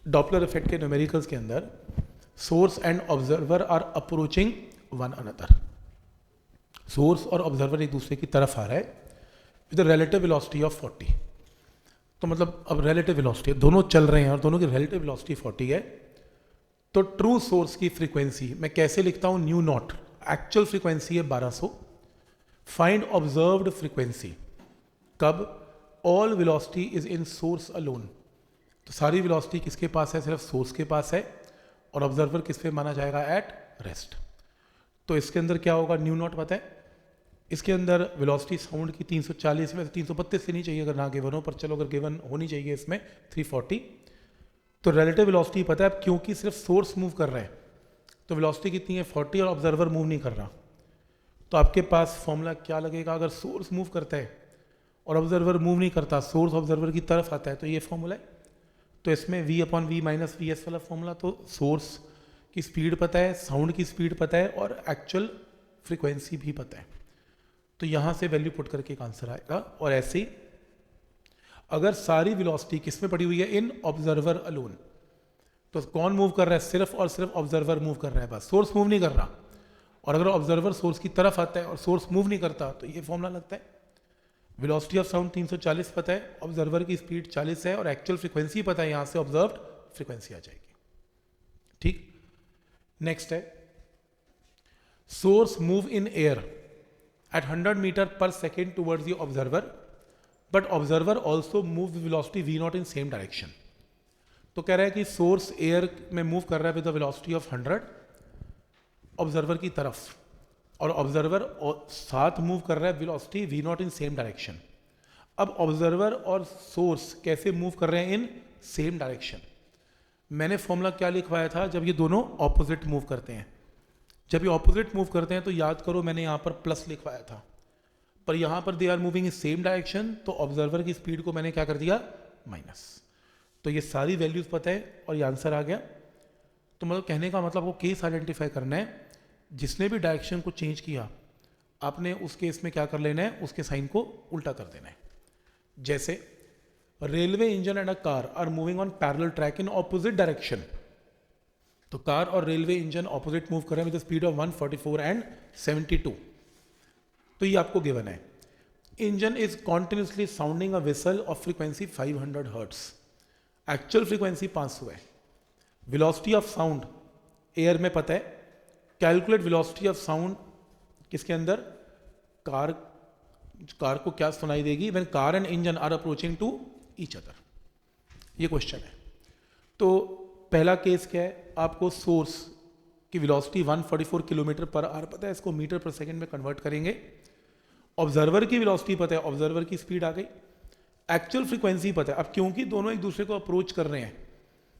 Doppler effect के numericals के अंदर source and observer are approaching one another, source और ऑब्जर्वर एक दूसरे की तरफ आ रहा है विद रिलेटिव वेलोसिटी ऑफ 40। तो मतलब अब रिलेटिव वेलोसिटी दोनों चल रहे हैं और दोनों की रिलेटिव वेलोसिटी 40 है, तो ट्रू सोर्स की फ्रीक्वेंसी मैं कैसे लिखता हूं, न्यू नॉट, एक्चुअल फ्रीक्वेंसी है 1200, फाइंड ऑब्जर्व्ड फ्रीक्वेंसी कब, all velocity is in source alone, तो सारी वेलोसिटी किसके पास है, सिर्फ सोर्स के पास है, और ऑब्जर्वर किस पे माना जाएगा, एट रेस्ट। तो इसके अंदर क्या होगा, न्यू नॉट पता है, इसके अंदर वेलोसिटी साउंड की 340 में 332 से नहीं चाहिए अगर ना गिवन हो, पर चलो अगर गिवन होनी चाहिए इसमें 340। तो रिलेटिव वेलोसिटी पता है, अब क्योंकि सिर्फ सोर्स मूव कर रहा है तो वेलोसिटी कितनी है 40 और ऑब्जर्वर मूव नहीं कर रहा, तो आपके पास फॉर्मूला क्या लगेगा, अगर सोर्स मूव करता है और ऑब्जर्वर मूव नहीं करता, सोर्स ऑब्जर्वर की तरफ आता है, तो ये फॉर्मूला है। तो इसमें v upon V minus V S वाला फॉर्मूला, तो सोर्स की स्पीड पता है, साउंड की स्पीड पता है और एक्चुअल फ्रीक्वेंसी भी पता है, तो यहां से वैल्यू पुट करके एक आंसर आएगा। और ऐसे ही अगर सारी वेलोसिटी किसमें पड़ी हुई है, इन ऑब्जर्वर अलोन, तो कौन मूव कर रहा है, सिर्फ और सिर्फ ऑब्जर्वर मूव कर रहा है, बस सोर्स मूव नहीं कर रहा। और अगर ऑब्जर्वर सोर्स की तरफ आता है और सोर्स मूव नहीं करता, तो ये फॉर्मूला लगता है, वेलोसिटी ऑफ साउंड 340 पता है, ऑब्जर्वर की स्पीड 40 है और एक्चुअल फ्रीक्वेंसी पता है, यहां से ऑब्जर्व्ड फ्रीक्वेंसी आ जाएगी। ठीक, नेक्स्ट है, source move in air at 100 metre per second towards the observer, but observer also move velocity v not in same direction. तो कह रहा है कि सोर्स एयर में मूव कर रहा है विद वेलोसिटी ऑफ 100 ऑब्जर्वर की तरफ, और ऑब्जर्वर साथ मूव कर रहा है velocity v not in same direction. अब ऑब्जर्वर और सोर्स कैसे मूव कर रहे हैं, इन सेम डायरेक्शन। मैंने फॉर्मूला क्या लिखवाया था, जब ये दोनों ऑपोजिट मूव करते हैं, जब ये ऑपोजिट मूव करते हैं तो याद करो मैंने यहाँ पर प्लस लिखवाया था, पर यहाँ पर they are moving in same direction, तो ऑब्जर्वर की स्पीड को मैंने क्या कर दिया, माइनस। तो ये सारी वैल्यूज पता है और ये आंसर आ गया। तो मतलब कहने का मतलब वो केस आइडेंटिफाई करना है, जिसने भी डायरेक्शन को चेंज किया आपने उस केस में क्या कर लेना है, उसके साइन को उल्टा कर देना है। जैसे railway engine and a car are moving on parallel track in opposite direction, तो कार और रेलवे इंजन ऑपोजिट मूव कर रहे हैं विद स्पीड ऑफ 144 एंड 72, तो ये आपको गिवन है। Engine is continuously sounding a whistle of frequency 500 hertz, actual frequency 500 है। वेलोसिटी ऑफ साउंड एयर में पता है, कैलकुलेट वेलोसिटी ऑफ साउंड किसके अंदर, कार, कार को क्या सुनाई देगी when car and engine are approaching to each other, ये क्वेश्चन है। तो पहला केस क्या है, आपको सोर्स की वेलोसिटी 144 किलोमीटर पर आवर पता है, इसको मीटर पर सेकंड में कन्वर्ट करेंगे। ऑब्जर्वर की वेलोसिटी पता है, ऑब्जर्वर की स्पीड आ गई, एक्चुअल फ्रीक्वेंसी पता है। अब क्योंकि दोनों एक दूसरे को अप्रोच कर रहे हैं,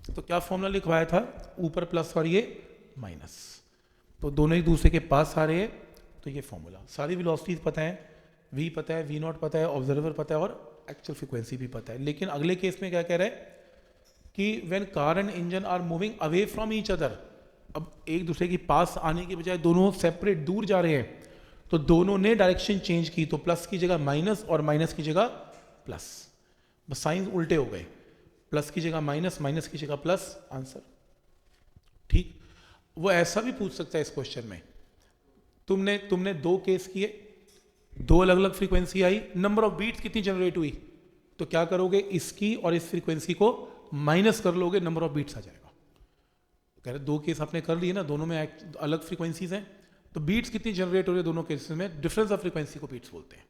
तो क्या फॉर्मूला लिखवाया था, ऊपर प्लस और ये माइनस, तो दोनों एक दूसरे के पास आ रहे हैं, तो ये फॉर्मूला। सारी वेलोसिटीज पता है, v पता है, v नॉट पता है, ऑब्जर्वर पता है और एक्चुअल फ्रीक्वेंसी भी पता है। लेकिन अगले केस में क्या कह रहा है कि when car and engine are moving away from each other, अब एक दूसरे के पास आने के बजाय दोनों सेपरेट दूर जा रहे हैं, तो दोनों ने डायरेक्शन चेंज की, तो प्लस की जगह माइनस और माइनस की जगह प्लस, बस साइन उल्टे हो गए, प्लस की जगह माइनस, माइनस की जगह प्लस, आंसर। ठीक, वो ऐसा भी पूछ सकता है इस क्वेश्चन में, तुमने दो केस किए, दो अलग अलग फ्रीक्वेंसी आई, नंबर ऑफ बीट्स कितनी जनरेट हुई, तो क्या करोगे, इसकी और इस फ्रीक्वेंसी को माइनस कर लोगे, नंबर ऑफ बीट्स आ जाएगा। कह रहे दो केस आपने कर लिए ना, दोनों में अलग फ्रीक्वेंसीज हैं, तो बीट्स कितनी जनरेट हो रही है दोनों केसेस में, डिफरेंस ऑफ फ्रीक्वेंसी को बीट्स बोलते हैं।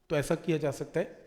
तो ऐसा किया जा सकता है।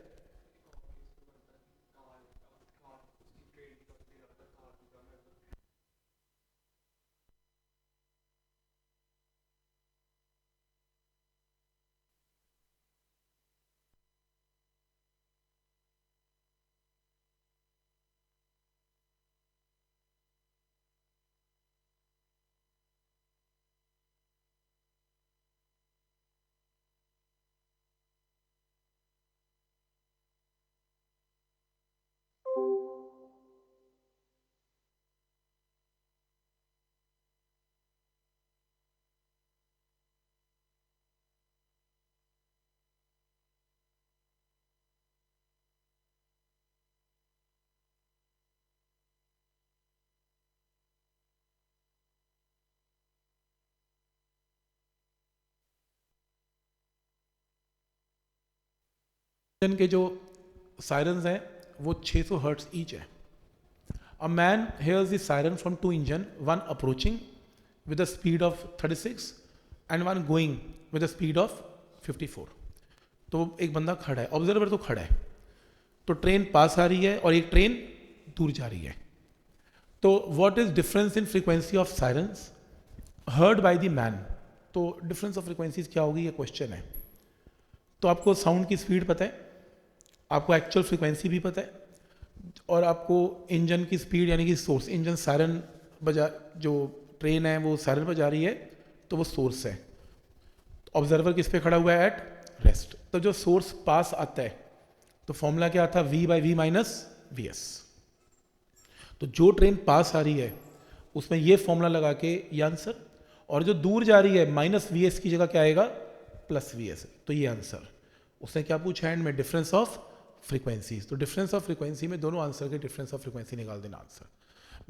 इंजन के जो सायरन्स हैं वो 600 हर्ट्ज ईच है. A man hears the siren from two engine, one approaching with the speed of 36 and one going with the speed of 54. तो एक बंदा खड़ा है, ऑब्जर्वर तो खड़ा है, तो ट्रेन पास आ रही है और एक ट्रेन दूर जा रही है. तो what is difference in frequency of sirens heard by the man. तो डिफरेंस ऑफ फ्रीक्वेंसीज क्या होगी, ये क्वेश्चन है. तो आपको साउंड की स्पीड पता है, आपको एक्चुअल फ्रीक्वेंसी भी पता है, और आपको इंजन की स्पीड यानी कि सोर्स, इंजन सायरन बजा, जो ट्रेन है वो सायरन बजा रही है तो वो सोर्स है. ऑब्जर्वर किस पे खड़ा हुआ है, एट रेस्ट. तो जो सोर्स पास आता है तो फॉर्मूला क्या था, V by V minus V S. तो जो ट्रेन पास आ रही है उसमें ये फॉर्मूला लगा के ये आंसर, और जो दूर जा रही है माइनस वी एस की जगह क्या आएगा, प्लस वी एस. तो ये आंसर. उसने क्या पूछा एंड में, डिफरेंस ऑफ फ्रीक्वेंसीज. तो डिफरेंस ऑफ फ्रीक्वेंसी में दोनों आंसर के डिफरेंस ऑफ फ्रीक्वेंसी निकाल देना आंसर.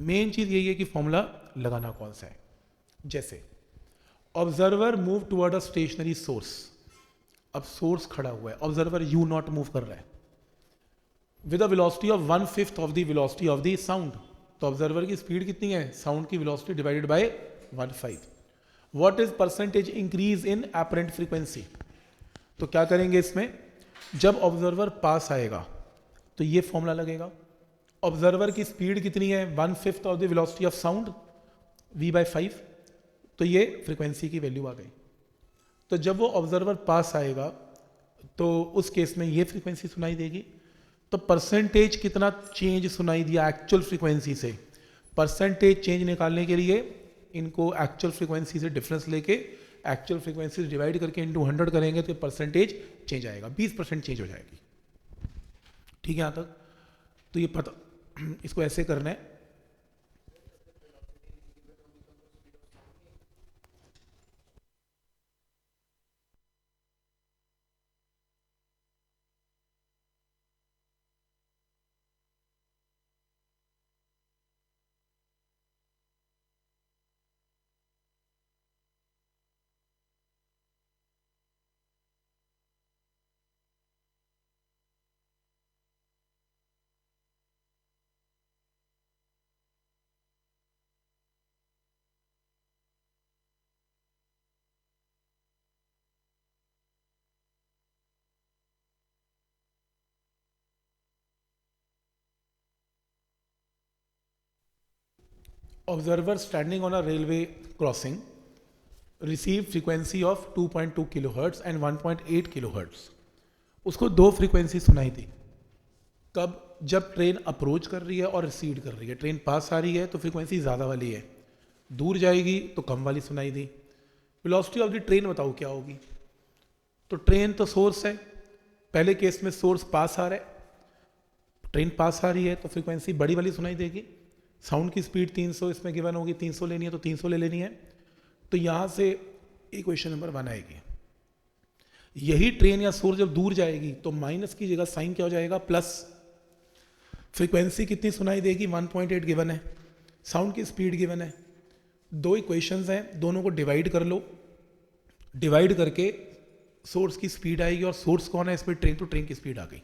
मेन चीज यही है कि फॉर्मूला लगाना कौन सा है. जैसे ऑब्जर्वर मूव टुवर्ड अ स्टेशनरी सोर्स. अब सोर्स खड़ा हुआ है, ऑब्जर्वर यू नॉट मूव कर रहा है with a velocity of 1/5 of the velocity of the sound. तो ऑब्जर्वर की स्पीड कितनी है, साउंड की velocity divided by 1/5. What is percentage increase in apparent frequency. तो क्या करेंगे इसमें, जब ऑब्जर्वर पास आएगा तो ये फॉर्मूला लगेगा. ऑब्जर्वर की स्पीड कितनी है, 1/5 of the velocity of sound, V/5. तो ये फ्रीक्वेंसी की वैल्यू आ गई. तो जब वो ऑब्जर्वर पास आएगा तो उस केस में ये फ्रीक्वेंसी सुनाई देगी. तो परसेंटेज कितना चेंज सुनाई दिया एक्चुअल फ्रीक्वेंसी से. परसेंटेज चेंज निकालने के लिए इनको एक्चुअल फ्रीक्वेंसी से डिफरेंस लेके एक्चुअल फ्रीक्वेंसी डिवाइड करके इनटू 100 करेंगे तो परसेंटेज चेंज आएगा, 20% चेंज हो जाएगी. ठीक है यहाँ तक. तो ये पता, इसको ऐसे करना है. Observer standing on a railway crossing receive frequency of 2.2 kilohertz and 1.8 kilohertz. उसको दो फ्रीक्वेंसी सुनाई दी. कब, जब ट्रेन अप्रोच कर रही है और रिसीड कर रही है. ट्रेन पास आ रही है तो फ्रीक्वेंसी ज़्यादा वाली है, दूर जाएगी तो कम वाली सुनाई दी. वेलोसिटी ऑफ द ट्रेन बताओ क्या होगी. तो ट्रेन तो सोर्स है, पहले केस में सोर्स पास आ रहा है, ट्रेन पास आ रही है तो फ्रीक्वेंसी बड़ी वाली सुनाई देगी. साउंड की स्पीड 300 इसमें गिवन होगी, 300 लेनी है तो 300 ले लेनी है. तो यहाँ से इक्वेशन नंबर 1 आएगी. यही ट्रेन या सोर्स जब दूर जाएगी तो माइनस की जगह साइन क्या हो जाएगा, प्लस. फ्रीक्वेंसी कितनी सुनाई देगी, 1.8 गिवन है, साउंड की स्पीड गिवन है. दो इक्वेशंस हैं, दोनों को डिवाइड कर लो. डिवाइड करके सोर्स की स्पीड आएगी, और सोर्स कौन है इसमें, ट्रेन. तो ट्रेन की स्पीड आ गई.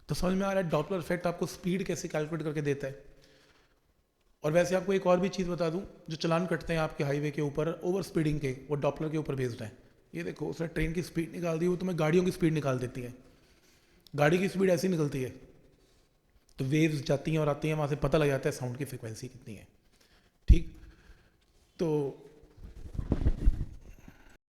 तो समझ में आ रहा है डॉपलर इफेक्ट आपको स्पीड कैसे कैलकुलेट करके देता है. और वैसे आपको एक और भी चीज़ बता दूं, जो चलान कटते हैं आपके हाईवे के ऊपर ओवर स्पीडिंग के, वो डॉपलर के ऊपर बेस्ड है. ये देखो उसने ट्रेन की स्पीड निकाल दी, वो तुम्हें गाड़ियों की स्पीड निकाल देती है. गाड़ी की स्पीड ऐसी निकलती है, तो वेव्स जाती हैं और आती हैं, वहाँ से पता लग जाता है साउंड की फ्रिक्वेंसी कितनी है. ठीक. तो